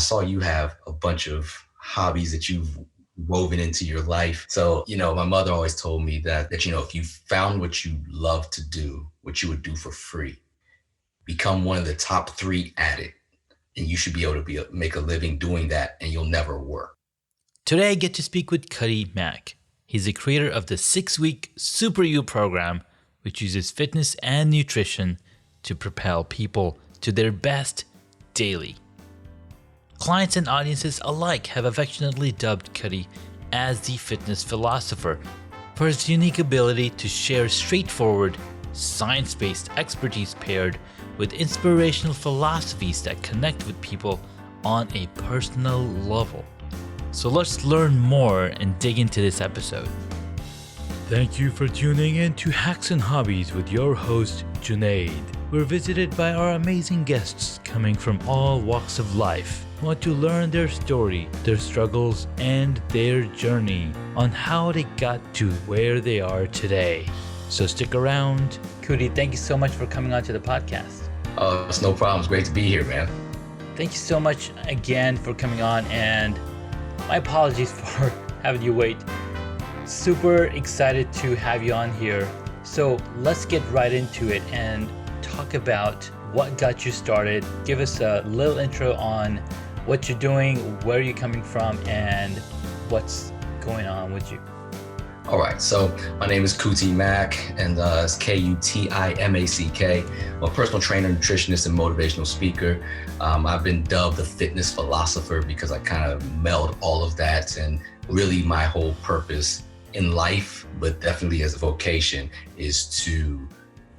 saw you have a bunch of hobbies that you've woven into your life. So, my mother always told me that if you found what you love to do, what you would do for free, become one of the top three at it, and you should be able to make a living doing that, and you'll never work. Today, I get to speak with Kuti Mack. He's the creator of the 6-week SuperYou Program, which uses fitness and nutrition to propel people to their best daily. Clients and audiences alike have affectionately dubbed Kuti as the fitness philosopher for his unique ability to share straightforward, science-based expertise paired with inspirational philosophies that connect with people on a personal level. So let's learn more and dig into this episode. Thank you for tuning in to Hacks and Hobbies with your host, Junaid. We're visited by our amazing guests coming from all walks of life who want to learn their story, their struggles, and their journey on how they got to where they are today. So stick around. Kuti, thank you so much for coming on to the podcast. Oh, it's no problem. It's great to be here, man. Thank you so much again for coming on, and my apologies for having you wait. Super excited to have you on here. So let's get right into it and talk about what got you started. Give us a little intro on what you're doing, where you're coming from, and what's going on with you. All right, so my name is Kuti Mack, and it's Kutimack. I'm a personal trainer, nutritionist, and motivational speaker. I've been dubbed the fitness philosopher because I kind of meld all of that, and really my whole purpose in life, but definitely as a vocation, is to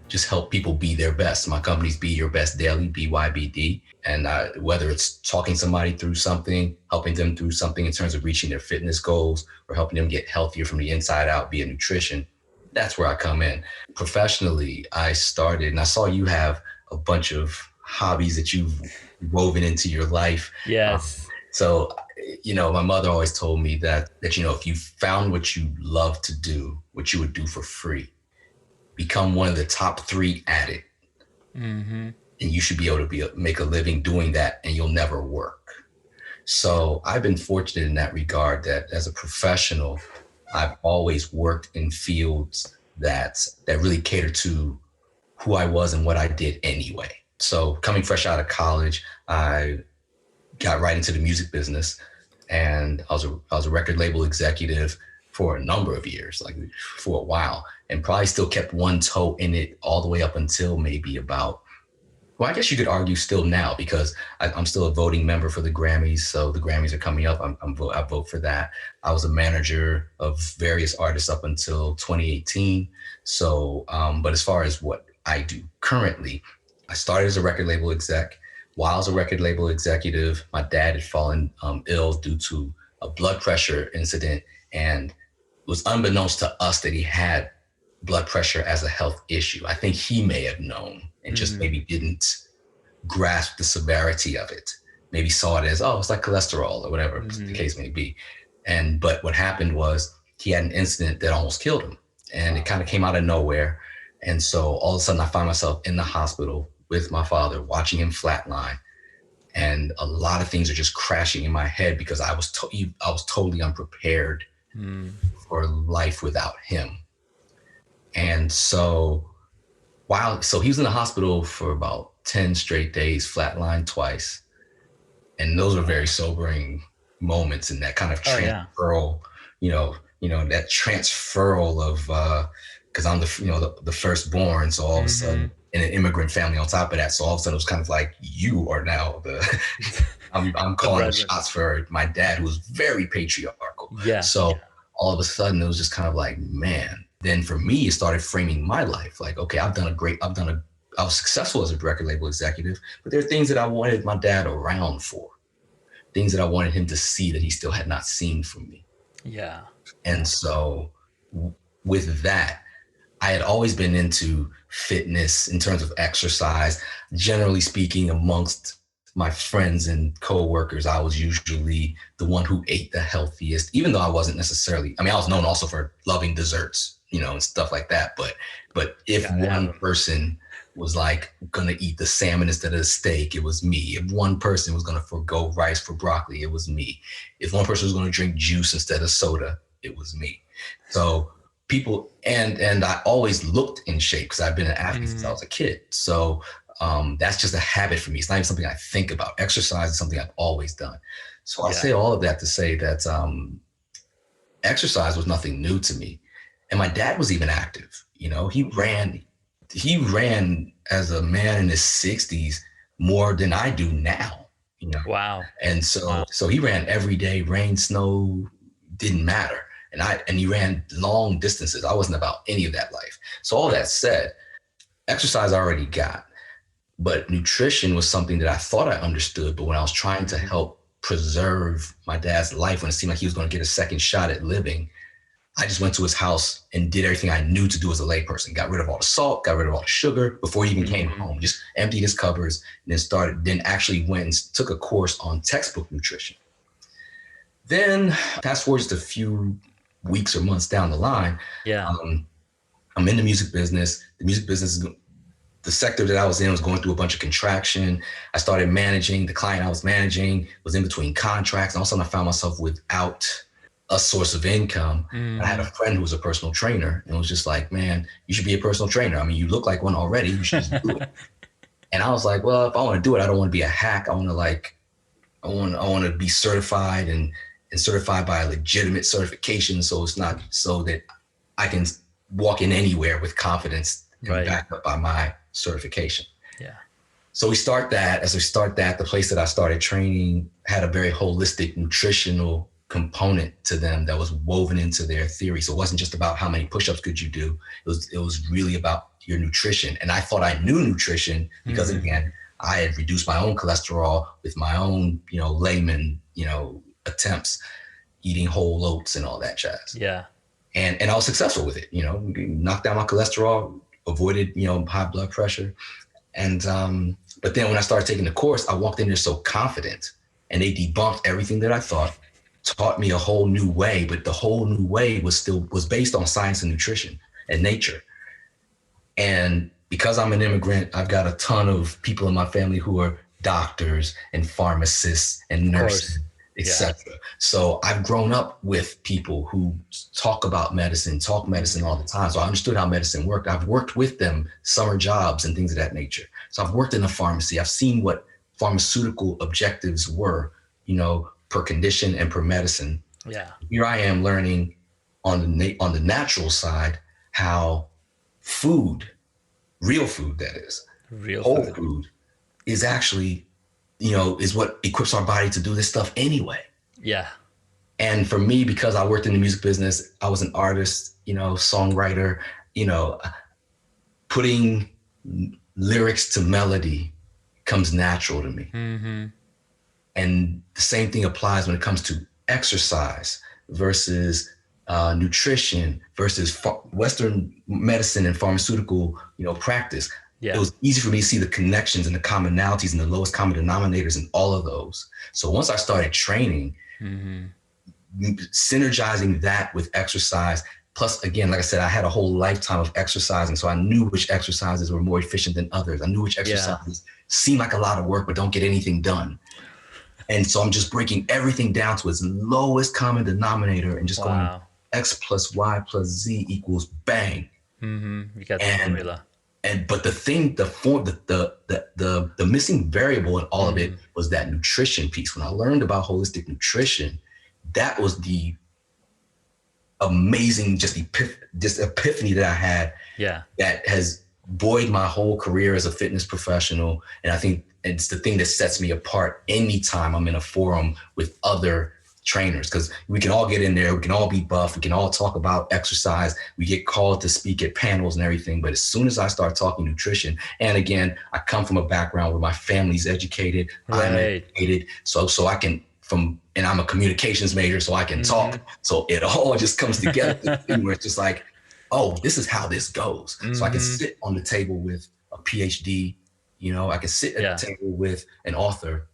just help people be their best. My company's Be Your Best Daily, BYBD. And whether it's talking somebody through something, helping them through something in terms of reaching their fitness goals, or helping them get healthier from the inside out via nutrition, that's where I come in. Professionally, I started, and I saw you have a bunch of hobbies that you've woven into your life. Yes. So, my mother always told me that if you found what you love to do, what you would do for free, become one of the top three at it. Mm-hmm. And you should be able to make a living doing that, and you'll never work. So I've been fortunate in that regard that as a professional, I've always worked in fields that really cater to who I was and what I did anyway. So coming fresh out of college, I got right into the music business, and I was a record label executive for a number of years, like for a while, and probably still kept one toe in it all the way up until maybe about, well, I guess you could argue still now, because I'm still a voting member for the Grammys. So the Grammys are coming up. I vote for that. I was a manager of various artists up until 2018. So, but as far as what I do currently, I started as a record label exec. While I was a record label executive, my dad had fallen ill due to a blood pressure incident, and it was unbeknownst to us that he had blood pressure as a health issue. I think he may have known and just maybe didn't grasp the severity of it. Maybe saw it as, oh, it's like cholesterol or whatever the case may be. But what happened was he had an incident that almost killed him, and it kind of came out of nowhere. And so all of a sudden I find myself in the hospital with my father, watching him flatline. And a lot of things are just crashing in my head because I was totally unprepared for life without him. And so he was in the hospital for about 10 straight days, flatlined twice. And those were very sobering moments, and that kind of transferal, that transferal of, because I'm the firstborn. So all of a sudden, in an immigrant family on top of that. So all of a sudden it was kind of like, you are now I'm calling the shots for my dad, who was very patriarchal. Yeah. So all of a sudden it was just kind of like, man. Then for me, it started framing my life. Like, okay, I was successful as a record label executive, but there are things that I wanted my dad around for, things that I wanted him to see that he still had not seen from me. Yeah. And so with that, I had always been into fitness in terms of exercise. Generally speaking, amongst my friends and coworkers, I was usually the one who ate the healthiest, even though I wasn't necessarily, I was known also for loving desserts, and stuff like that. But if one person was like gonna eat the salmon instead of the steak, it was me. If one person was gonna forgo rice for broccoli, it was me. If one person was gonna drink juice instead of soda, it was me. So people and I always looked in shape because I've been an athlete since I was a kid. So that's just a habit for me. It's not even something I think about. Exercise is something I've always done. So I say all of that to say that exercise was nothing new to me. And my dad was even active. You know, he ran as a man in his 60s more than I do now, you know. Wow. And so he ran every day, rain, snow, didn't matter. And he ran long distances. I wasn't about any of that life. So all that said, exercise I already got, but nutrition was something that I thought I understood. But when I was trying to help preserve my dad's life, when it seemed like he was going to get a second shot at living, I just went to his house and did everything I knew to do as a layperson. Got rid of all the salt, got rid of all the sugar before he even came home. Just emptied his cupboards and then actually went and took a course on textbook nutrition. Then fast forward just a few weeks or months down the line, I'm in the music business. The sector that I was in was going through a bunch of contraction. I started managing. The client I was managing was in between contracts. And all of a sudden I found myself without a source of income. I had a friend who was a personal trainer and was just like, man, you should be a personal trainer. I mean, you look like one already. You should just do it. And I was like, well, if I want to do it, I don't want to be a hack. I want to be certified and certified by a legitimate certification. So it's not so that I can walk in anywhere with confidence and backed up by my certification. Yeah. So As we start that, the place that I started training had a very holistic nutritional component to them that was woven into their theory. So it wasn't just about how many push-ups could you do. It was really about your nutrition. And I thought I knew nutrition because again, I had reduced my own cholesterol with my own, layman, attempts, eating whole oats and all that jazz. Yeah. And I was successful with it, knocked down my cholesterol, avoided, high blood pressure. And, but then when I started taking the course, I walked in there so confident and they debunked everything that I thought, taught me a whole new way, but the whole new way was based on science and nutrition and nature. And because I'm an immigrant, I've got a ton of people in my family who are doctors and pharmacists and nurses, etc. So I've grown up with people who talk medicine all the time. So I understood how medicine worked. I've worked with them, summer jobs and things of that nature. So I've worked in a pharmacy. I've seen what pharmaceutical objectives were, per condition and per medicine. Yeah. Here I am learning on the natural side how food, real food that is, whole food is actually, is what equips our body to do this stuff anyway. Yeah. And for me, because I worked in the music business, I was an artist, songwriter, putting lyrics to melody comes natural to me. Mm-hmm. And the same thing applies when it comes to exercise versus nutrition versus Western medicine and pharmaceutical, practice. Yeah. It was easy for me to see the connections and the commonalities and the lowest common denominators in all of those. So once I started training, synergizing that with exercise, plus again, like I said, I had a whole lifetime of exercising. So I knew which exercises were more efficient than others. I knew which exercises seem like a lot of work, but don't get anything done. And so I'm just breaking everything down to its lowest common denominator and just going X plus Y plus Z equals bang. You got the formula. But the missing variable in all of it was that nutrition piece. When I learned about holistic nutrition, that was the amazing epiphany that I had. Yeah. That has buoyed my whole career as a fitness professional. And I think it's the thing that sets me apart anytime I'm in a forum with other trainers, because we can all get in there, we can all be buff, we can all talk about exercise, we get called to speak at panels and everything. But as soon as I start talking nutrition, and again, I come from a background where my family's educated, I'm educated, so I can and I'm a communications major, so I can talk. So it all just comes together where it's just like, oh, this is how this goes. So I can sit on the table with a PhD, I can sit at the table with an author,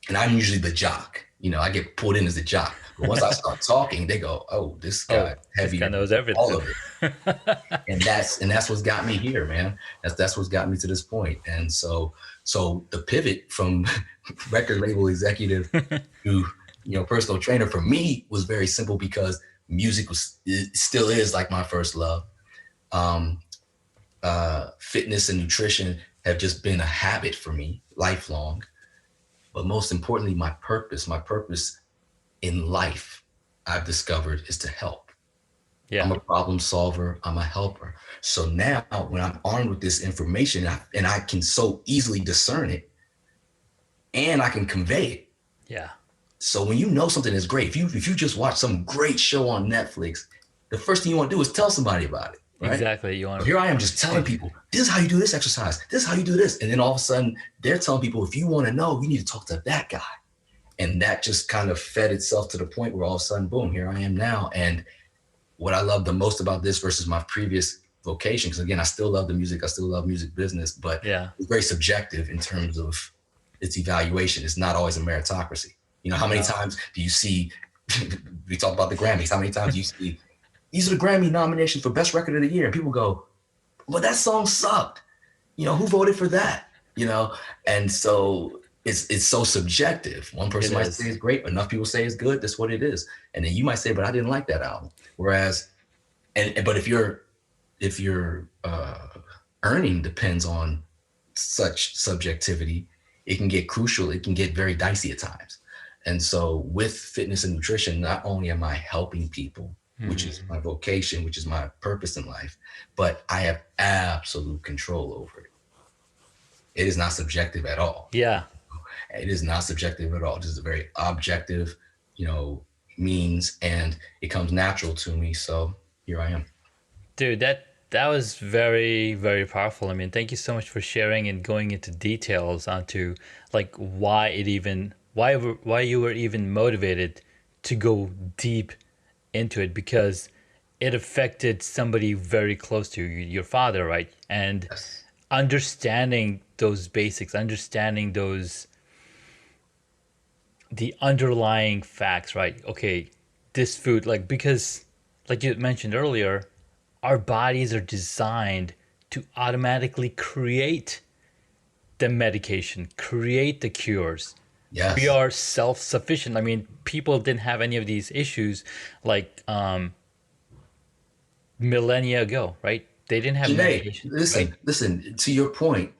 and I'm usually the jock. I get pulled in as a jock. But once I start talking, they go, "Oh, this Oh, guy this guy heavier knows than all everything. of it." And that's what's got me here, man. That's what's got me to this point. And so the pivot from record label executive to personal trainer for me was very simple because music it still is like my first love. Um, Fitness and nutrition have just been a habit for me, lifelong. But most importantly, my purpose in life, I've discovered, is to help. I'm Yeah. a problem solver. I'm a helper. So now, when I'm armed with this information, and I can so easily discern it, and I can convey it. Yeah. So when you know something is great, if you just watch some great show on Netflix, the first thing you want to do is tell somebody about it, right? Exactly. You But want here I am just telling people, this is how you do this exercise. This is how you do this. And then all of a sudden, they're telling people, if you want to know, you need to talk to that guy. And that just kind of fed itself to the point where all of a sudden, boom, here I am now. And what I love the most about this versus my previous vocation, because again, I still love the music, I still love music business, but yeah. it's very subjective in terms of its evaluation. It's not always a meritocracy. How many No. times do you see, we talk about the Grammys, how many times do you see, these are the Grammy nominations for best record of the year? And people go, well, that song sucked. Who voted for that? And so it's so subjective. One It person might say is. it's great, enough people say it's good. That's what it is. And then you might say, but I didn't like that album. Whereas, but if your earning depends on such subjectivity, it can get crucial. It can get very dicey at times. And so with fitness and nutrition, not only am I helping people, which is my vocation, which is my purpose in life, but I have absolute control over it. It is not subjective at all. Yeah. It is not subjective at all. This is a very objective, means, and it comes natural to me. So here I am. Dude, that was very, very powerful. I mean, thank you so much for sharing and going into details onto like why you were even motivated to go deep into it, because it affected somebody very close to you, your father, right? And Yes. understanding those basics, understanding the underlying facts, right? Okay, this food, like, because, like you mentioned earlier, our bodies are designed to automatically create the medication, create the cures. We Yes. are self sufficient. I mean, people didn't have any of these issues like millennia ago, right? They didn't have Janae, medication, right? listen, to your point,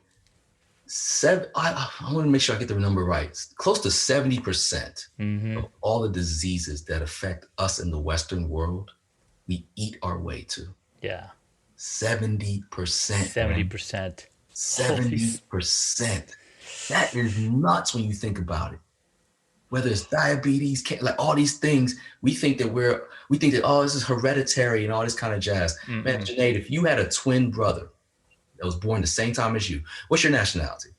I want to make sure I get the number right. Close to 70% of all the diseases that affect us in the Western world, we eat our way to. Yeah, 70%, man. 70%. Holy, 70%. That is nuts when you think about it. Whether it's diabetes, like all these things, we think that, oh, this is hereditary and all this kind of jazz. Man, Janae, if you had a twin brother that was born the same time as you, what's your nationality?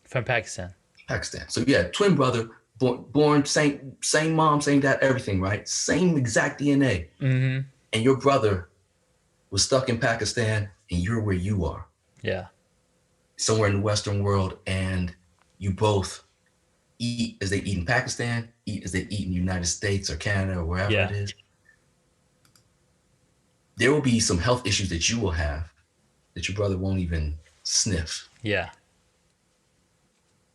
from Pakistan. Pakistan. So yeah, twin brother, born same mom, same dad, everything, right? Same exact DNA. And your brother was stuck in Pakistan and you're where you are, Yeah, somewhere in the Western world, and you both eat as they eat in Pakistan, eat as they eat in the United States or Canada or wherever it yeah, is. There will be some health issues that you will have that your brother won't even sniff. yeah,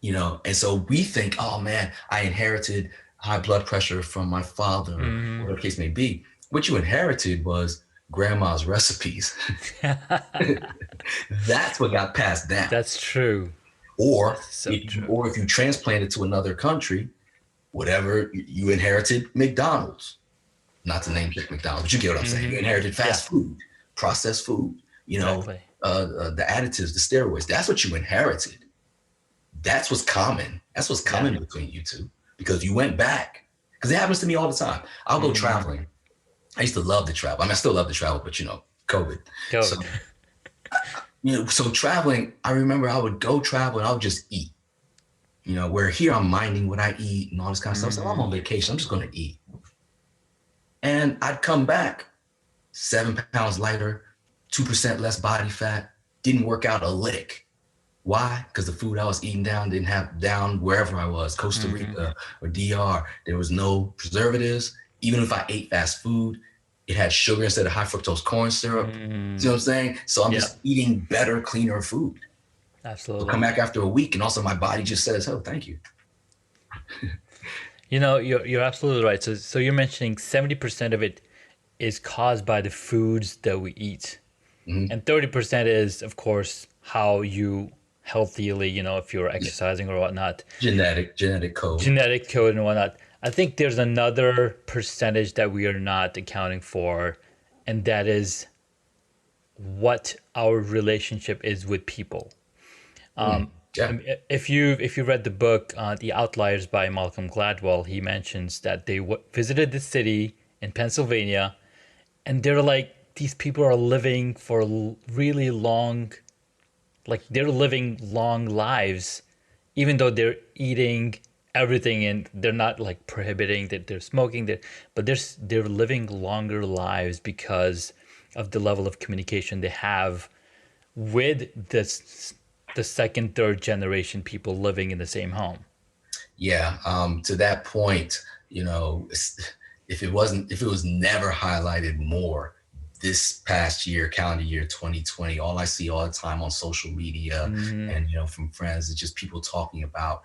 And so we think, oh man, I inherited high blood pressure from my father, or whatever the case may be. What you inherited was grandma's recipes. That's what got passed down. that's true. Or That's so if you true. or if you transplanted to another country, whatever, you inherited McDonald's. Not to name check McDonald's, but you get what I'm saying. You inherited Yeah, fast food, processed food, exactly. the additives, the steroids. That's what you inherited. That's what's common. That's what's Yeah. common between you two, because you went back. Because it happens to me all the time. I'll go traveling. I used to love to travel. I mean, I still love to travel, but COVID. Go. So traveling, I remember I would go travel and I would just eat. Where here I'm minding what I eat and all this kind of stuff. So I'm on vacation. I'm just going to eat. And I'd come back 7 pounds lighter, 2% less body fat, didn't work out a lick. Why? Because the food I was eating didn't have down wherever I was, Costa Rica or DR. There was no preservatives. Even if I ate fast food, it had sugar instead of high fructose corn syrup. You know what I'm saying? So I'm Yeah, just eating better, cleaner food. But come absolutely. back after a week, and also my body just says, "Oh, thank you." You know, you're absolutely right. So you're mentioning 70% of it is caused by the foods that we eat, Hmm. and 30% is, of course, how you healthily, you know, if you're Yeah, exercising or whatnot, genetic code. genetic code and whatnot. I think there's another percentage that we are not accounting for, and that is what our relationship is with people. Yeah, If you read the book The Outliers by Malcolm Gladwell, he mentions that they visited this city in Pennsylvania, and they're like, these people are living for really long, like they're living long lives, even though they're eating everything and they're not like prohibiting that they're smoking, but they're living longer lives because of the level of communication they have with the second, third generation people living in the same home. yeah. To that point, if it was never highlighted more this past year, calendar year 2020, all I see all the time on social media Hmm. and from friends is just people talking about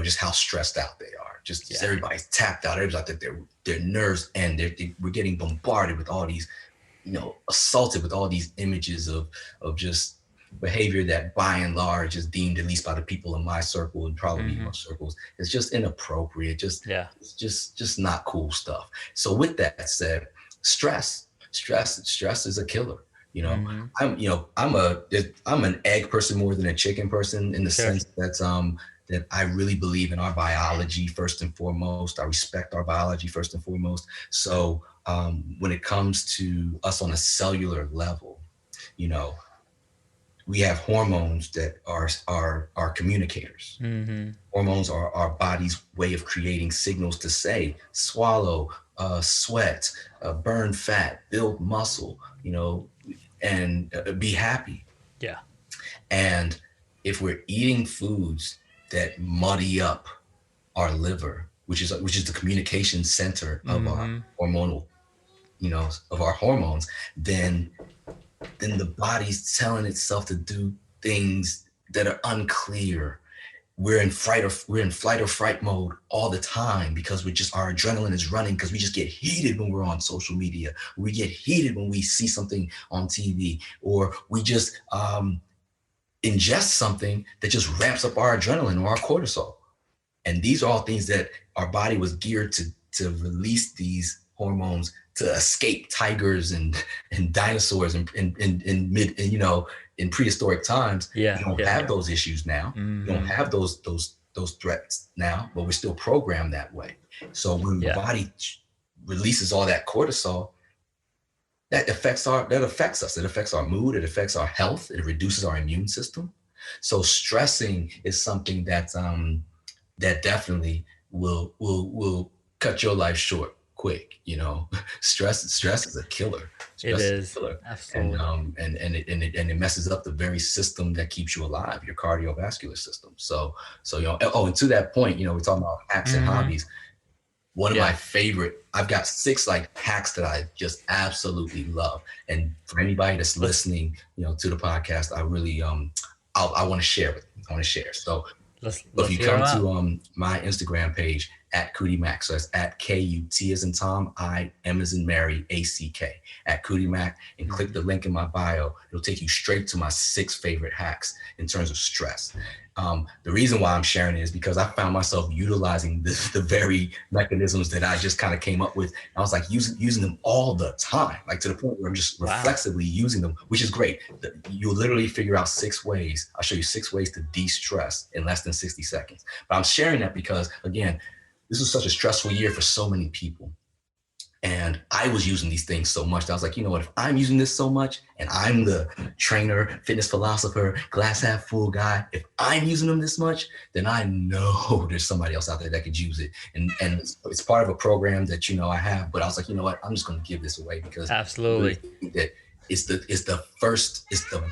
just how stressed out they are. Just Yeah. everybody's tapped out. Everybody's out there, their nerves, and we're getting bombarded with all these, assaulted with all these images of just behavior that by and large is deemed, at least by the people in my circle and probably Hmm. your circles, it's just inappropriate. Yeah. It's just not cool stuff. So with that said, stress is a killer. You know, Hmm. I'm an egg person more than a chicken person, in the Sure. sense that I really believe in our biology first and foremost. I respect our biology first and foremost. So when it comes to us on a cellular level, you know, we have hormones that are communicators. Hmm. Hormones are our body's way of creating signals to say, swallow, sweat, burn fat, build muscle, and be happy. Yeah. And if we're eating foods that muddy up our liver, which is the communication center of our Hmm. hormonal, of our hormones, then the body's telling itself to do things that are unclear. We're in flight or fright mode all the time because our adrenaline is running, because we just get heated when we're on social media. We get heated when we see something on TV, or we just ingest something that just ramps up our adrenaline or our cortisol. And these are all things that our body was geared to release these hormones to escape tigers and dinosaurs in prehistoric times. We Yeah. don't Yeah. have those issues now. We don't Hmm. have those threats now, but we're still programmed that way. So when the Yeah. body releases all that cortisol, that affects us. It affects our mood. It affects our health. It reduces our immune system. So stressing is something that definitely will cut your life short quick. Stress is a killer. It Stress is a is. killer. and Absolutely. it messes up the very system that keeps you alive, your cardiovascular system. So and to that point, we're talking about hacks and Hmm. hobbies. One of my Yeah. favorite, I've got 6 like hacks that I just absolutely love. And for anybody that's Let's listening, to the podcast, I really I want to share with you. I want to share. So if let's you hear them come out. to my Instagram page at Kuti Mack, so that's at KUT as in Tom, I M as in Mary, ACK, at Kuti Mack, and click Hmm. the link in my bio. It'll take you straight to my 6 favorite hacks in terms of stress. The reason why I'm sharing it is because I found myself utilizing the very mechanisms that I just kind of came up with. I was like using them all the time, like to the point where I'm just Wow. reflexively using them, which is great. You literally figure out 6 ways. I'll show you 6 ways to de-stress in less than 60 seconds. But I'm sharing that because, again, this was such a stressful year for so many people. And I was using these things so much that I was like, you know what, if I'm using this so much and I'm the trainer, fitness philosopher, glass half full guy, if I'm using them this much, then I know there's somebody else out there that could use it. And it's part of a program that, I have, but I was like, you know what, I'm just going to give this away because I really Absolutely. think that it's the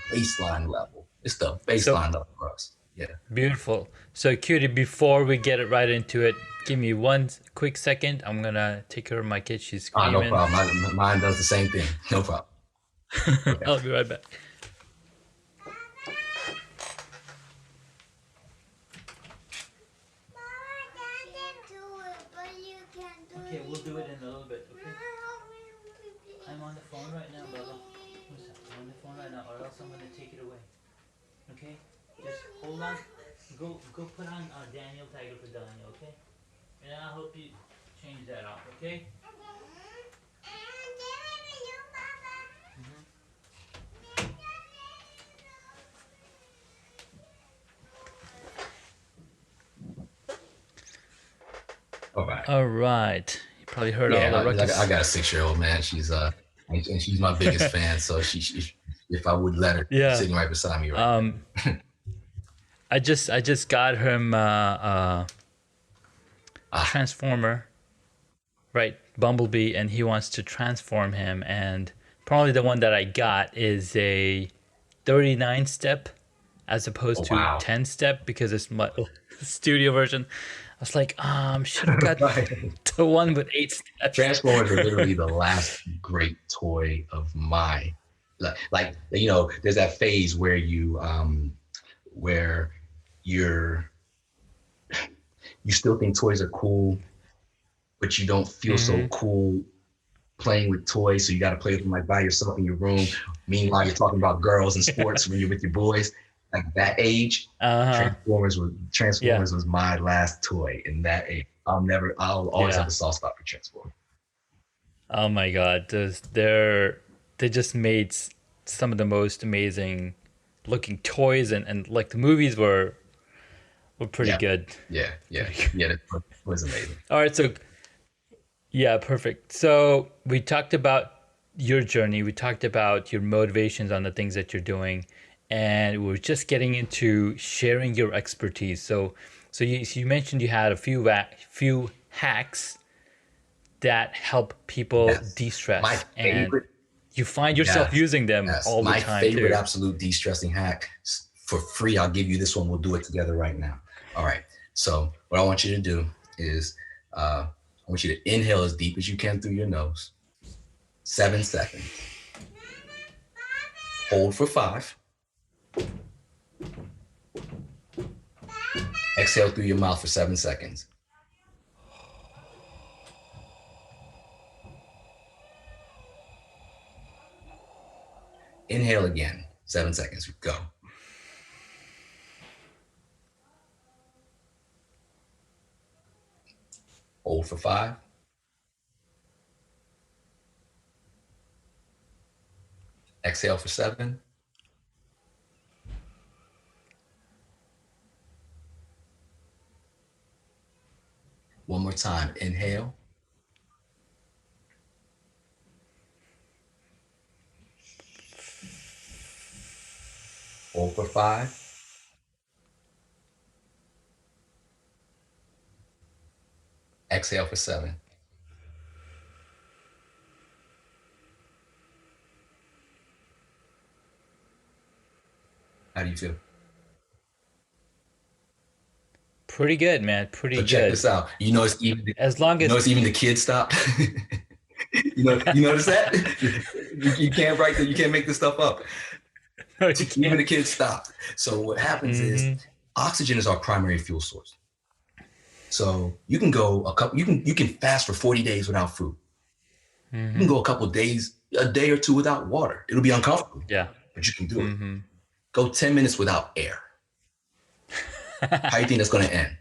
baseline level. It's the So baseline level for us. Yeah. beautiful. So, Cutie, before we get it right into it, give me one quick second. I'm gonna take care of my kid. She's No screaming. problem. Mine does the same thing. No problem. Okay. I'll be right back. Okay, we'll do it in a little bit. Okay. I'm on the phone right now, Baba. I'm on the phone right now, or else I'm gonna take it away. Okay? Just hold on. Go put on Daniel Tiger for Daniel, okay? And I'll help you change that out, okay? All right. All right. You probably heard all Yeah, the I ruckus. got a 6-year-old, man. And she's my biggest fan. So she if I would let her, she's Yeah. sitting right beside me right now. I just got him Ah, Transformer, right? Bumblebee, and he wants to transform him. And probably the one that I got is a 39 step as opposed oh to wow. 10 step because it's my studio version. I was like, should have got Right. the one with 8 steps. Transformers are literally the last great toy of my like there's that phase where where you're you still think toys are cool, but you don't feel so Hmm. cool playing with toys, so you got to play with them like by yourself in your room. Meanwhile, you're talking about girls and sports when you're with your boys. Like that age, Uh-huh. Yeah. Transformers was my last toy in that age. I'll always have Yeah. a soft spot for Transformers. Oh my God. They just made some of the most amazing looking toys, and like the movies were pretty Yeah, good. Pretty good. yeah. That was amazing. All right, so yeah, perfect. So we talked about your journey. We talked about your motivations on the things that you're doing, and we are just getting into sharing your expertise. So you mentioned you had a few hacks that help people Yes, my de-stress, and favorite. you find yourself Yes, using them yes. all the My time favorite too. absolute de-stressing hack for free. I'll give you this one. We'll do it together right now. All right. So what I want you to do is I want you to inhale as deep as you can through your nose. 7 seconds. Hold for 5. Exhale through your mouth for 7 seconds. Inhale again. 7 seconds. Go. Hold for 5. Exhale for 7. One more time. Inhale. Hold for 5. Exhale for 7. How do you feel? Pretty good, man. So Pretty check good. this out. As long as Even the kids stopped. You notice that? You can't you can't make this stuff up. no, you Even can't. the kids stopped. So what happens is Mm-hmm. oxygen is our primary fuel source. So you can fast for 40 days without food. You can Mm-hmm. go a day or two without water. It'll be uncomfortable, Yeah. but you can do it. Mm-hmm. Go 10 minutes without air. How do you think that's going to end?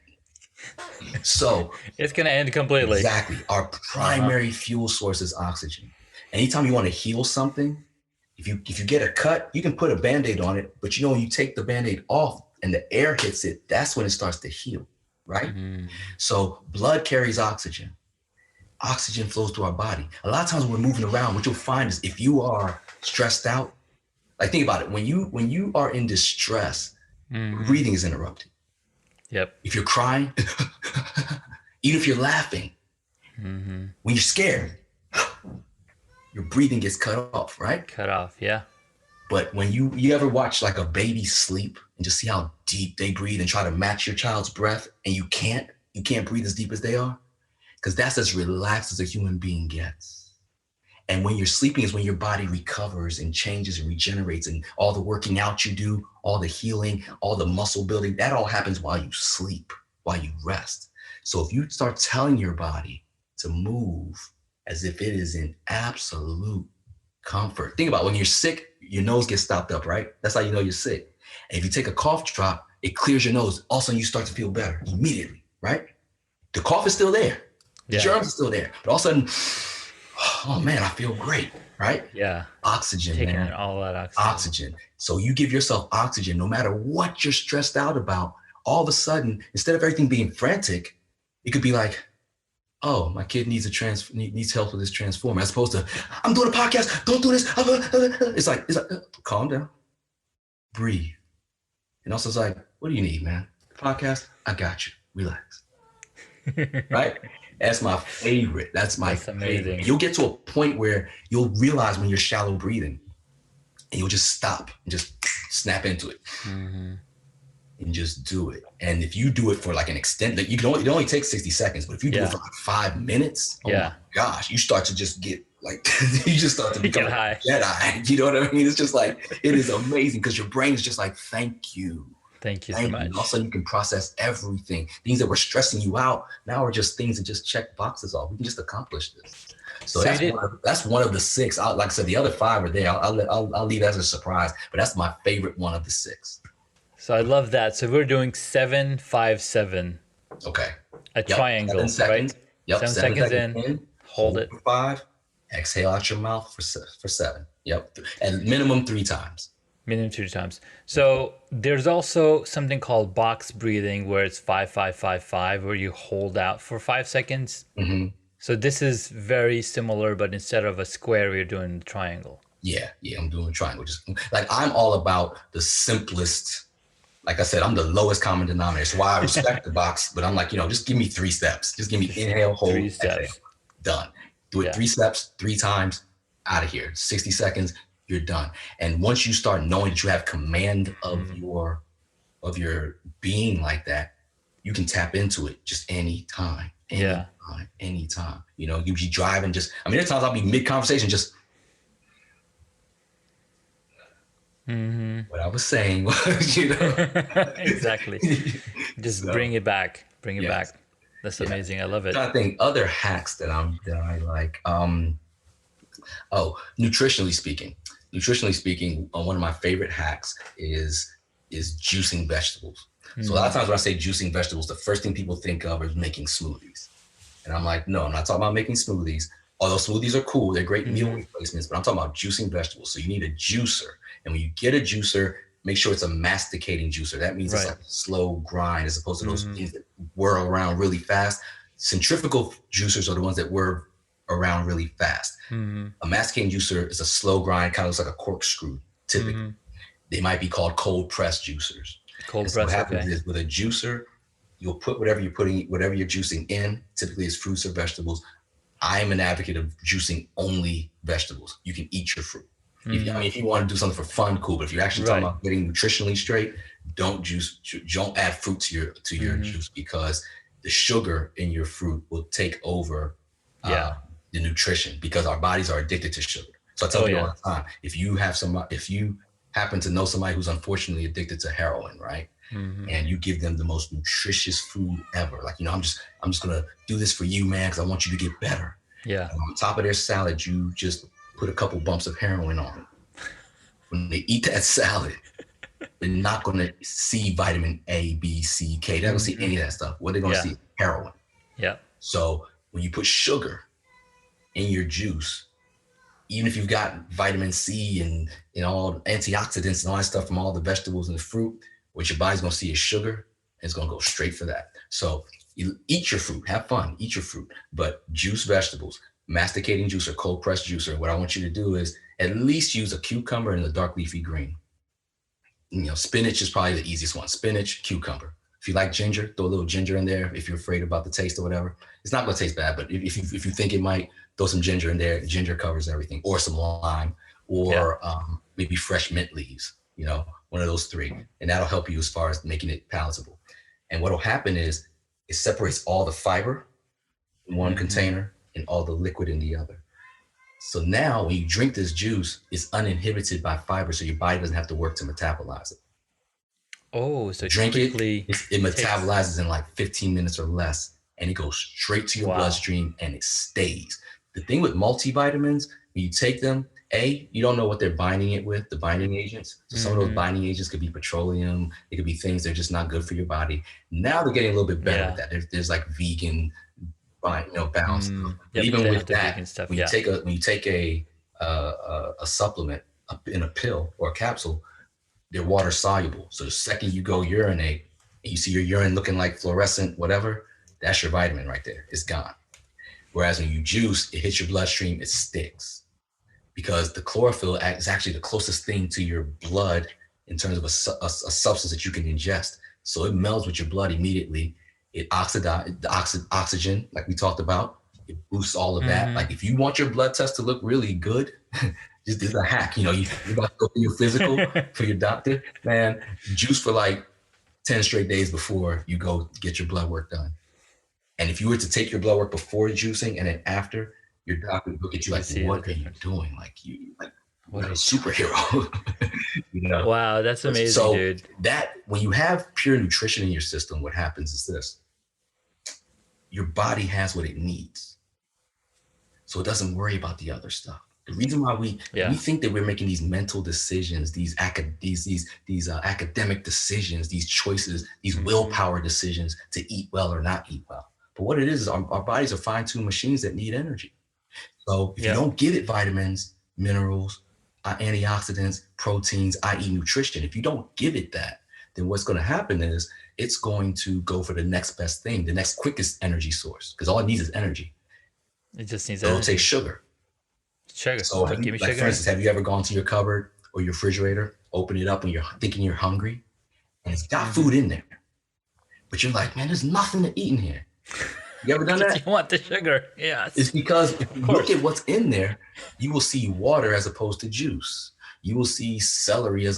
So It's gonna end completely. exactly, our Uh-huh. primary fuel source is oxygen. Anytime you want to heal something, if you get a cut, you can put a band-aid on it, but when you take the band-aid off and the air hits it, that's when it starts to heal, right? Mm-hmm. So blood carries oxygen. Oxygen flows through our body. A lot of times when we're moving around, what you'll find is if you are stressed out, like think about it, when you are in distress, Mm-hmm. breathing is interrupted. Yep. If you're crying, even if you're laughing, Mm-hmm. when you're scared, your breathing gets cut off, right? Cut off. Yeah. But when you ever watch like a baby sleep and just see how deep they breathe and try to match your child's breath, and you can't breathe as deep as they are, because that's as relaxed as a human being gets. And when you're sleeping is when your body recovers and changes and regenerates, and all the working out you do, all the healing, all the muscle building, that all happens while you sleep, while you rest. So if you start telling your body to move as if it is in absolute comfort. Think about when you're sick, your nose gets stopped up, right? That's how you know you're sick. And if you take a cough drop, it clears your nose. All of a sudden you start to feel better immediately, right? The cough is still there. The germs are still there. But all of a sudden, oh man, I feel great, right? Yeah. Oxygen, Taking man. in all that Oxygen. So you give yourself oxygen no matter what you're stressed out about. All of a sudden, instead of everything being frantic, it could be like, oh, my kid needs needs help with this transformer, as opposed to, I'm doing a podcast, don't do this. It's like, calm down, breathe. And also it's like, what do you need, man? Podcast, I got you, relax. Right? That's my favorite. That's amazing. Favorite. You'll get to a point where you'll realize when you're shallow breathing and you'll just stop and just snap into it. Mm-hmm. And just do it. And if you do it for like an extent, like it only takes 60 seconds, but if you do it for like 5 minutes, oh my gosh, you start to just get like, you just start to become high. Jedi. You know what I mean? It's just like, it is amazing because your brain is just like, thank you. Thank you so much. And also you can process everything. Things that were stressing you out now are just things that just check boxes off. We can just accomplish this. So that's one of the 6. Like I said, the other 5 are there. I'll leave as a surprise, but that's my favorite one of the 6. So I love that. So we're doing 7, 5, 7. Okay. A triangle, 7 seconds. right? Yep. 7 seconds in. Hold it. For 5. Exhale out your mouth for 7. Yep. And minimum 3 times. Minimum 3 times. So there's also something called box breathing where it's 5, 5, 5, 5, where you hold out for 5 seconds. Mm-hmm. So this is very similar, but instead of a square, you're doing the triangle. Yeah, I'm doing a triangle. Just like I'm all about the simplest. Like I said, I'm the lowest common denominator. So why I respect the box, but I'm like, just give me 3 steps. Just give me inhale, hold, 3 steps. exhale. Done. Do it 3 steps, 3 times, out of here. 60 seconds, you're done. And once you start knowing that you have command of your being like that, you can tap into it just anytime. Anytime. You be driving there's times I'll be mid-conversation just what I was saying was, Exactly. Just bring it back. Bring it back. That's amazing. I love it. I think other hacks that I like. Nutritionally speaking, one of my favorite hacks is juicing vegetables. So a lot of times when I say juicing vegetables, the first thing people think of is making smoothies. And I'm like, no, I'm not talking about making smoothies. Although smoothies are cool, they're great meal replacements, but I'm talking about juicing vegetables. So you need a juicer. And when you get a juicer, make sure it's a masticating juicer. That means it's like a slow grind as opposed to those things that whirl around really fast. Centrifugal juicers are the ones that whirl around really fast. A masticating juicer is a slow grind, kind of looks like a corkscrew, typically. They might be called cold press juicers. What happens is with a juicer, you'll put whatever you're juicing in, typically it's fruits or vegetables. I am an advocate of juicing only vegetables. You can eat your fruit. If you want to do something for fun, cool. But if you're actually talking about getting nutritionally straight, don't add fruit to your juice, because the sugar in your fruit will take over the nutrition, because our bodies are addicted to sugar. So I tell you all the time, if you happen to know somebody who's unfortunately addicted to heroin, right? And you give them the most nutritious food ever. Like, I'm just gonna do this for you, man, because I want you to get better. Yeah. And on top of their salad, you just put a couple bumps of heroin on it. When they eat that salad, they're not gonna see vitamin A, B, C, K. They're not gonna see any of that stuff. What they're gonna see is heroin. Yeah. So when you put sugar in your juice, even if you've got vitamin C and all antioxidants and all that stuff from all the vegetables and the fruit, what your body's gonna see is sugar, and it's gonna go straight for that. So you eat your fruit, have fun, eat your fruit, but juice vegetables, masticating juicer, cold pressed juicer. What I want you to do is at least use a cucumber and a dark leafy green. Spinach is probably the easiest one. Spinach, cucumber. If you like ginger, throw a little ginger in there. If you're afraid about the taste or whatever, it's not gonna taste bad, but if you think it might, throw some ginger in there. Ginger covers everything, or some lime, or maybe fresh mint leaves, one of those three. And that'll help you as far as making it palatable. And what'll happen is it separates all the fiber in one container and all the liquid in the other. So now when you drink this juice, it's uninhibited by fiber, so your body doesn't have to work to metabolize it. Oh, so it Drink it, quickly it metabolizes in like 15 minutes or less, and it goes straight to your bloodstream and it stays. The thing with multivitamins, when you take them, you don't know what they're binding it with, the binding agents. So some of those binding agents could be petroleum. It could be things that are just not good for your body. Now they're getting a little bit better with that. There's like vegan, balance. Yep, even with that, stuff, when you take a supplement in a pill or a capsule, they're water soluble. So the second you go urinate and you see your urine looking like fluorescent, whatever, that's your vitamin right there. It's gone. Whereas when you juice, it hits your bloodstream, it sticks. Because the chlorophyll is actually the closest thing to your blood in terms of a substance that you can ingest. So it melds with your blood immediately. It oxidizes the oxygen, like we talked about. It boosts all of that. Like if you want your blood test to look really good, just is a hack. You're about to go through your physical for your doctor, man. Juice for like 10 straight days before you go get your blood work done. And if you were to take your blood work before juicing and then after, your doctor would look at you like, what are you doing? What a superhero. Wow, that's amazing, so dude. That when you have pure nutrition in your system, what happens is this: your body has what it needs, so it doesn't worry about the other stuff. The reason why we think that we're making these mental decisions, these academic decisions, these choices, these willpower decisions to eat well or not eat well. But what it is our bodies are fine-tuned machines that need energy. So if you don't give it vitamins, minerals, antioxidants, proteins, i.e. nutrition, if you don't give it that, then what's going to happen is it's going to go for the next best thing, the next quickest energy source, because all it needs is energy. It just needs energy. It'll take sugar. So give me sugar. For instance, have you ever gone to your cupboard or your refrigerator, open it up when you're thinking you're hungry, and it's got food in there, but you're like, man, there's nothing to eat in here. You ever done that? You want the sugar. Yes. It's because if you look at what's in there, you will see water as opposed to juice. You will see celery as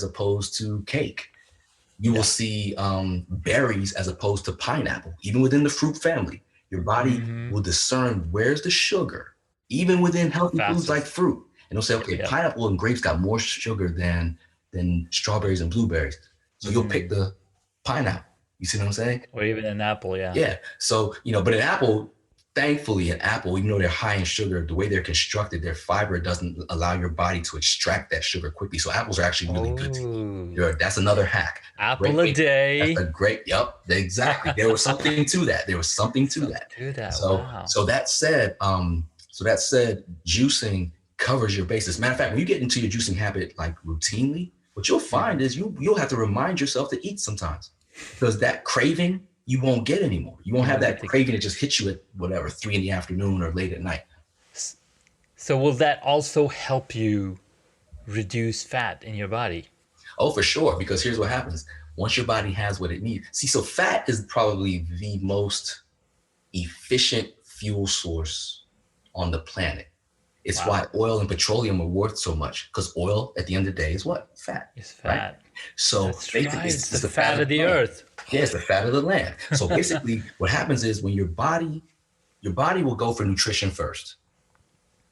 opposed to cake. You will see berries as opposed to pineapple. Even within the fruit family, your body will discern where's the sugar, even within healthy foods like fruit. And they'll say, okay, pineapple and grapes got more sugar than strawberries and blueberries. So you'll pick the pineapple. You see what I'm saying? Or even an apple, Yeah. So, but an apple, thankfully, even though they're high in sugar, the way they're constructed, their fiber doesn't allow your body to extract that sugar quickly. So apples are actually really good to eat. That's another hack. Apple a day. That's a great, exactly. There was something to that. So that said, juicing covers your bases. Matter of fact, when you get into your juicing habit, like routinely, what you'll find is you'll have to remind yourself to eat sometimes. Because that craving you won't get anymore. You won't have that craving that just hits you at 3 p.m. or late at night. So will that also help you reduce fat in your body? Oh, for sure. Because here's what happens. Once your body has what it needs. See, so fat is probably the most efficient fuel source on the planet. It's why oil and petroleum are worth so much, because oil at the end of the day is what? Fat. It's fat. Right? So basically, it's the fat of the earth. Yeah, it's the fat of the land. So basically what happens is when your body will go for nutrition first.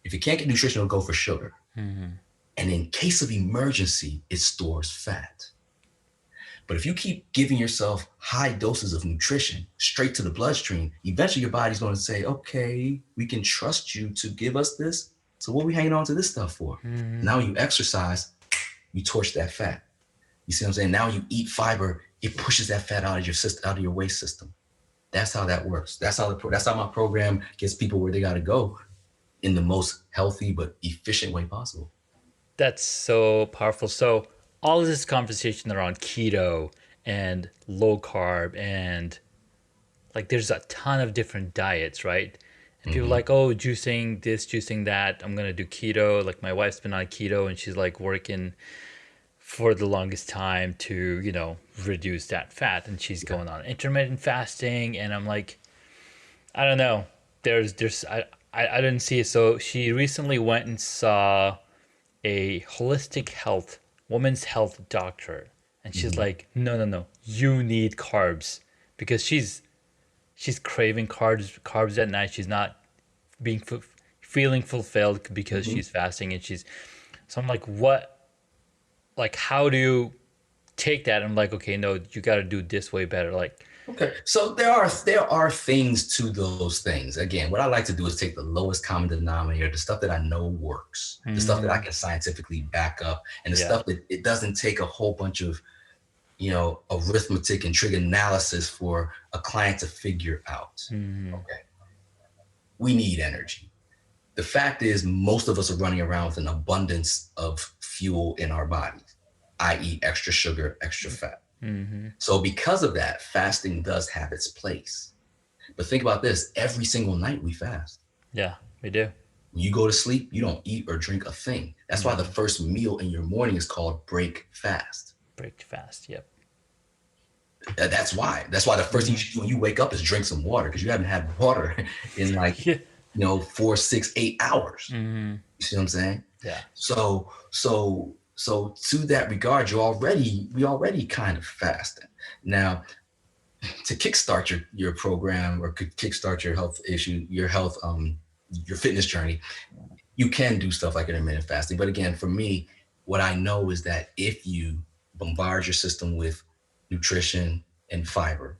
If it can't get nutrition, it'll go for sugar. And in case of emergency, it stores fat. But if you keep giving yourself high doses of nutrition straight to the bloodstream, eventually your body's going to say, okay, we can trust you to give us this. So what are we hanging on to this stuff for? Now you exercise, you torch that fat. You see what I'm saying? Now you eat fiber, it pushes that fat out of your system, out of your waste system. That's how that works. That's how my program gets people where they got to go in the most healthy but efficient way possible. That's so powerful. So all of this conversation around keto and low carb and like there's a ton of different diets, right? And people are like, oh, juicing this, juicing that. I'm going to do keto. Like my wife's been on keto and she's like working for the longest time to, reduce that fat. And she's going on intermittent fasting. And I'm like, I don't know. I didn't see it. So she recently went and saw a holistic health, women's health doctor, and she's Mhm. like, no, no, no, you need carbs because she's craving carbs at night. She's not being feeling fulfilled because Mhm. she's fasting, and she's. So I'm like, what? Like, how do you take that? I'm like, okay, no, you got to do this way better. Like, Okay, so there are things to those things. Again, what I like to do is take the lowest common denominator, the stuff that I know works, the stuff that I can scientifically back up, and the yeah, stuff that it doesn't take a whole bunch of arithmetic and trig analysis for a client to figure out. Okay, we need energy. The fact is, most of us are running around with an abundance of fuel in our bodies, i.e., extra sugar, extra fat. So, because of that, fasting does have its place. But think about this, every single night we fast. yeah, we do. When you go to sleep, you don't eat or drink a thing. That's why the first meal in your morning is called break fast. Break fast. Yep. That's why. That's why the first thing you should do when you wake up is drink some water because you haven't had water in like, Yeah. 4, 6, 8 hours. You see what I'm saying? Yeah. So to that regard, we already kind of fasting. Now, to kickstart your program or could kickstart your health issue, your fitness journey, you can do stuff like intermittent fasting. But again, for me, what I know is that if you bombard your system with nutrition and fiber,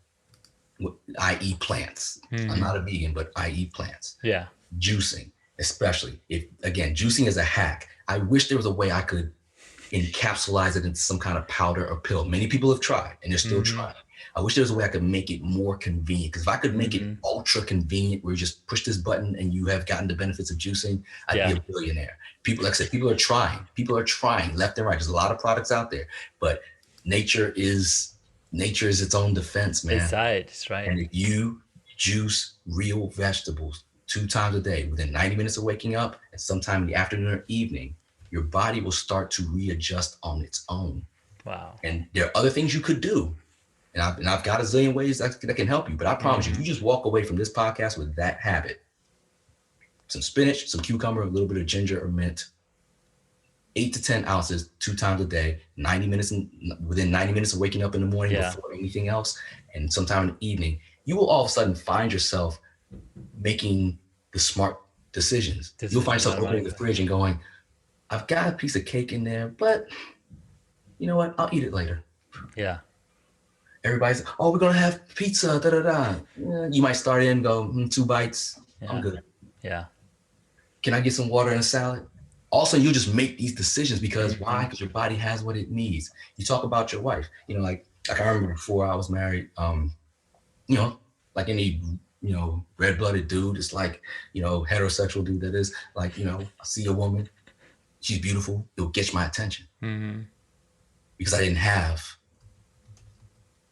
i.e. plants, I'm not a vegan, but i.e. plants, Yeah. juicing, especially if, again, juicing is a hack. I wish there was a way I could encapsulate it into some kind of powder or pill. Many people have tried and they're still trying. I wish there was a way I could make it more convenient. Because if I could make it ultra convenient, where you just push this button and you have gotten the benefits of juicing, I'd be a billionaire. People, like I said, people are trying. People are trying left and right. There's a lot of products out there, but nature is its own defense, man. Besides, right? And if you juice real vegetables 2 times a day within 90 minutes of waking up and sometime in the afternoon or evening, your body will start to readjust on its own. Wow. And there are other things you could do. And I've got a zillion ways that can help you. But I promise you, if you just walk away from this podcast with that habit, some spinach, some cucumber, a little bit of ginger or mint, 8 to 10 ounces, 2 times a day, 90 minutes, within 90 minutes of waking up in the morning before anything else, and sometime in the evening, you will all of a sudden find yourself making the smart decisions. You'll find yourself opening the fridge and going, I've got a piece of cake in there, but you know what? I'll eat it later. Yeah. Everybody's, oh, we're going to have pizza, da, da, da. You might start in and go, 2 bites. Yeah. I'm good. Yeah. Can I get some water and a salad? Also, you just make these decisions because why? Because your body has what it needs. You talk about your wife, like I remember before I was married, like any, red-blooded dude, it's like, heterosexual dude that is like, I see a woman, she's beautiful, it'll get my attention. Because I didn't have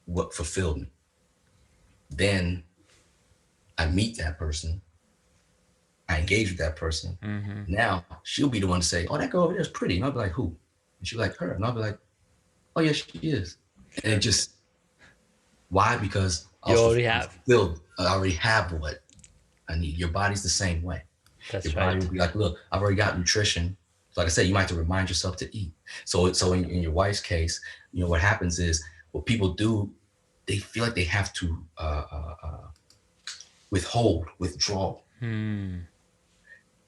what fulfilled me. Then I meet that person, I engage with that person. Now she'll be the one to say, oh, that girl over there is pretty. And I'll be like, who? And she'll be like, her. And I'll be like, oh, yeah, she is. And it just, why? Because you already have. I already have what I need. Your body's the same way. That's your right. body will be like, look, I've already got nutrition. Like I said, you might have to remind yourself to eat. So in your wife's case, what happens is what people do, they feel like they have to withdraw.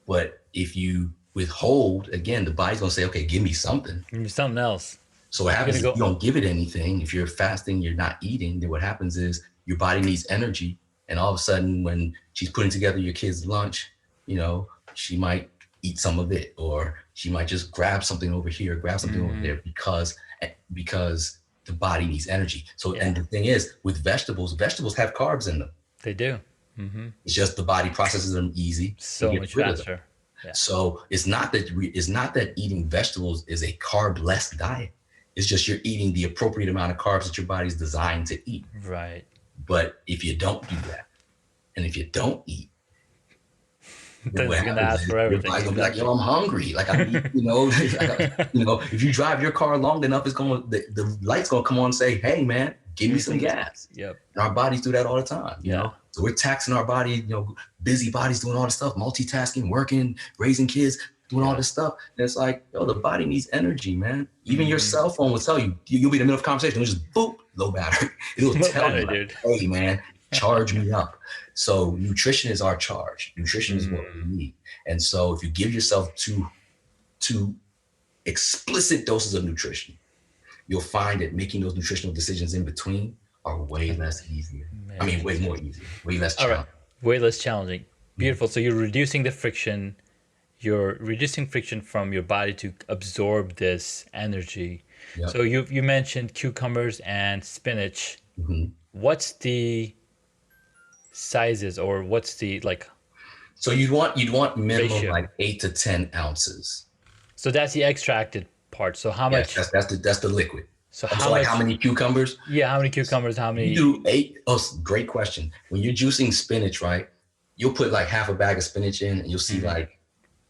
But if you withhold, again, the body's gonna say, okay, give me something. Give me something else. So what happens is if you don't give it anything, if you're fasting, you're not eating, then what happens is your body needs energy. And all of a sudden, when she's putting together your kid's lunch, she might eat some of it, or she might just grab something over here, grab something over there because the body needs energy. So, and the thing is, with vegetables have carbs in them. They do. It's just the body processes them easy. So much faster. Yeah. So it's not that eating vegetables is a carb-less diet. It's just you're eating the appropriate amount of carbs that your body's designed to eat. Right. But if you don't do that, and if you don't eat, then it's gonna ask for everything. Your body's gonna be like, yo, I'm hungry. Like I need, if you drive your car long enough, the light's gonna come on and say, hey man, give me some gas. Yep. And our bodies do that all the time, you know? So we're taxing our body, busy bodies doing all this stuff, multitasking, working, raising kids. doing all this stuff. And it's like, yo, the body needs energy, man. Even your cell phone will tell you, you'll be in the middle of a conversation, it'll just boop, low battery. It'll No tell matter, you, like, dude. hey, man, charge me up. So nutrition is our charge. Nutrition is what we need. And so if you give yourself two explicit doses of nutrition, you'll find that making those nutritional decisions in between are way less easier. I mean, way more easier, way less All right. challenging. Way less challenging. Beautiful. So you're reducing the friction. You're reducing friction from your body to absorb this energy. Yep. So you mentioned cucumbers and spinach. What's the sizes, or what's the like? So you'd want minimum Ratio. like 8 to 10 ounces. So that's the extracted part. So how much? Yes, that's the liquid. So So how like much? how many cucumbers? Yeah, how many cucumbers? How You many? do 8. Oh, great question. When you're juicing spinach, right? You'll put like half a bag of spinach in, and you'll see like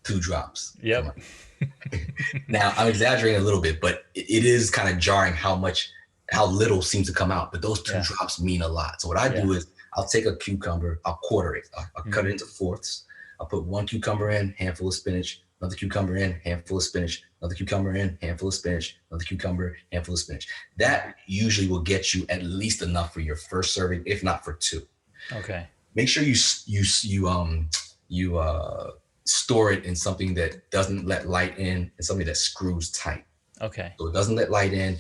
2 drops. Yep. Now I'm exaggerating a little bit, but it is kind of jarring how little seems to come out. But those 2 drops mean a lot. So what I do is I'll take a cucumber, I'll quarter it, I'll cut it into fourths. I'll put 1 cucumber in, handful of spinach, another cucumber in, handful of spinach, another cucumber in, handful of spinach, another cucumber, handful of spinach. That usually will get you at least enough for your first serving, if not for 2. Okay. Make sure you store it in something that doesn't let light in, and something that screws tight. Okay. So it doesn't let light in.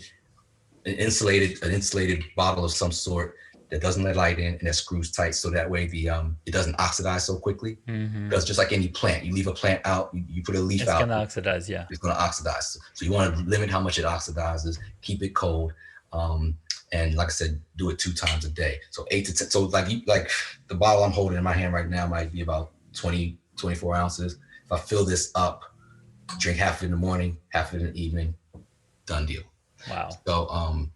An insulated bottle of some sort that doesn't let light in and that screws tight, so that way it doesn't oxidize so quickly. Because just like any plant, you leave a plant out, you put a leaf out, It's gonna oxidize. Yeah. it's gonna oxidize. So you want to limit how much it oxidizes, keep it cold. And like I said, do it 2 times a day. So 8 to 10. So like the bottle I'm holding in my hand right now might be about 20, 24 ounces. If I fill this up, drink half in the morning, half in the evening, done deal. Wow. So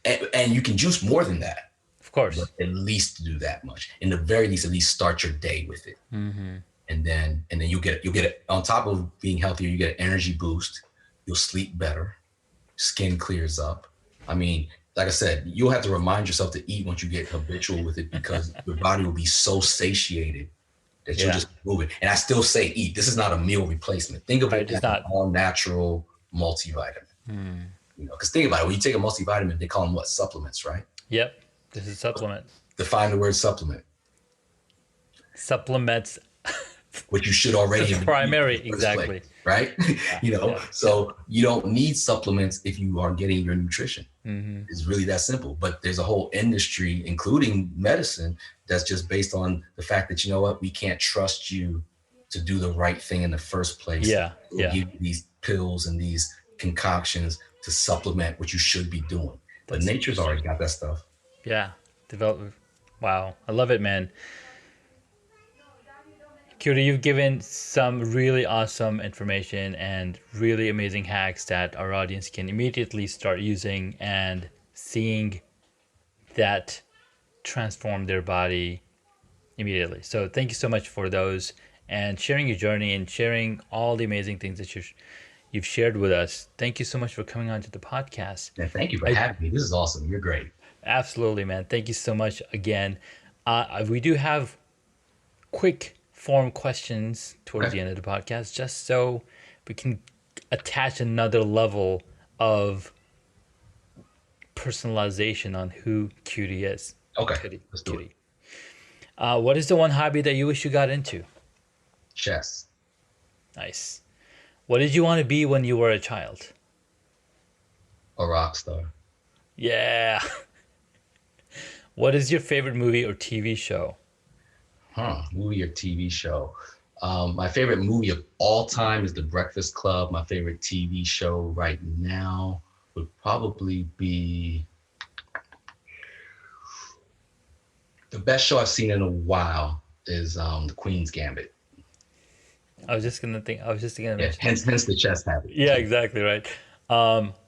and you can juice more than that. Of course. But at least do that much. In the very least, at least start your day with it. And then you'll get it on top of being healthier. You get an energy boost. You'll sleep better. Skin clears up. I mean, like I said, you'll have to remind yourself to eat once you get habitual with it, because your body will be so satiated that you'll just move it. And I still say eat. This is not a meal replacement. Think of it as an all-natural multivitamin. You know, because think about it. When you take a multivitamin, they call them what? Supplements, right? Yep. This is a supplement. Define the word supplement. Supplements. What you should already have primary, exactly. Place, right? So you don't need supplements if you are getting your nutrition. It's really that simple. But there's a whole industry, including medicine, that's just based on the fact that, you know what, we can't trust you to do the right thing in the first place. We'll give you these pills and these concoctions to supplement what you should be doing. But nature's already got that stuff. Yeah. Wow. I love it, man. Kuti, you've given some really awesome information and really amazing hacks that our audience can immediately start using and seeing that transform their body immediately. So thank you so much for those, and sharing your journey and sharing all the amazing things that you've shared with us. Thank you so much for coming on to the podcast. Yeah, thank you for having me. This is awesome. You're great. Absolutely, man. Thank you so much again. We do have quick form questions towards the end of the podcast, just so we can attach another level of personalization on who Kuti is. Okay, let's do it. What is the one hobby that you wish you got into? Chess. Nice. What did you want to be when you were a child? A rock star. Yeah. What is your favorite movie or TV show? Movie or TV show. My favorite movie of all time is The Breakfast Club. My favorite TV show right now would probably be, the best show I've seen in a while is The Queen's Gambit. I was just gonna mention. Hence the chess habit. Yeah, exactly right.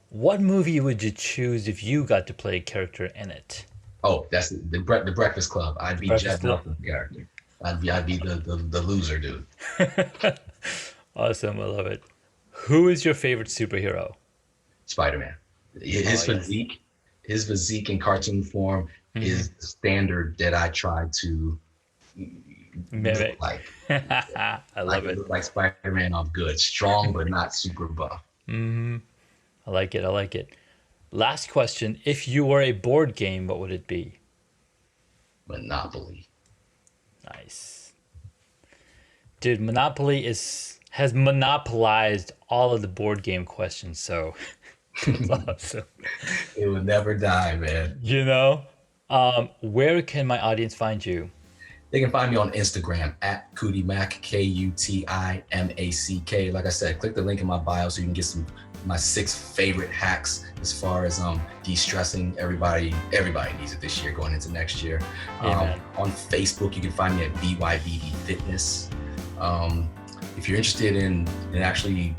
What movie would you choose if you got to play a character in it? Oh, that's the Breakfast Club. I'd be Jeff Nelson's character. I'd be the loser dude. Awesome, I love it. Who is your favorite superhero? Spider-Man. His physique in cartoon form is the standard that I try to Mimic. look like. I love it. Look like Spider-Man. I'm good. Strong, but not super buff. I like it. I like it. Last question. If you were a board game, what would it be? Monopoly. Nice. Dude, Monopoly has monopolized all of the board game questions, so it's awesome. It will never die, man. You know? Where can my audience find you? They can find me on Instagram at Kuti Mack, Kutimack. Like I said, click the link in my bio so you can get my 6 favorite hacks as far as de-stressing. Everybody needs it this year going into next year. On Facebook, you can find me at BYBD Fitness. If you're interested in actually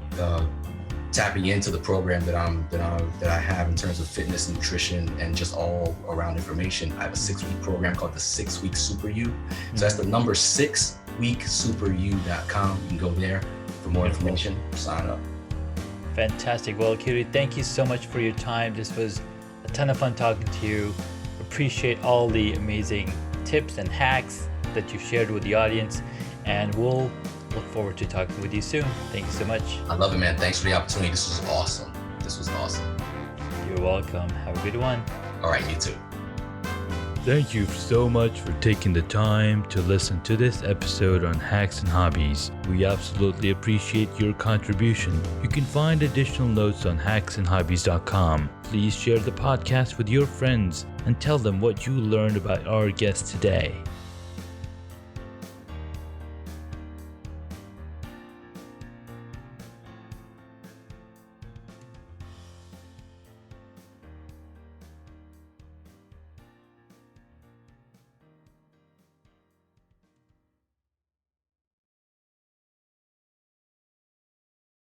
tapping into the program that I have in terms of fitness, nutrition, and just all around information, I have a 6-week program called the 6-Week SuperYou. So that's the number 6weeksuperyou.com. You can go there for more information. Sign up. Fantastic. Well, Kuti, thank you so much for your time. This was a ton of fun talking to you. Appreciate all the amazing tips and hacks that you shared with the audience, and we'll look forward to talking with you soon. Thank you so much. I love it, man. Thanks for the opportunity. This was awesome. You're welcome. Have a good one. All right, you too. Thank you so much for taking the time to listen to this episode on Hacks and Hobbies. We absolutely appreciate your contribution. You can find additional notes on hacksandhobbies.com. Please share the podcast with your friends and tell them what you learned about our guest today.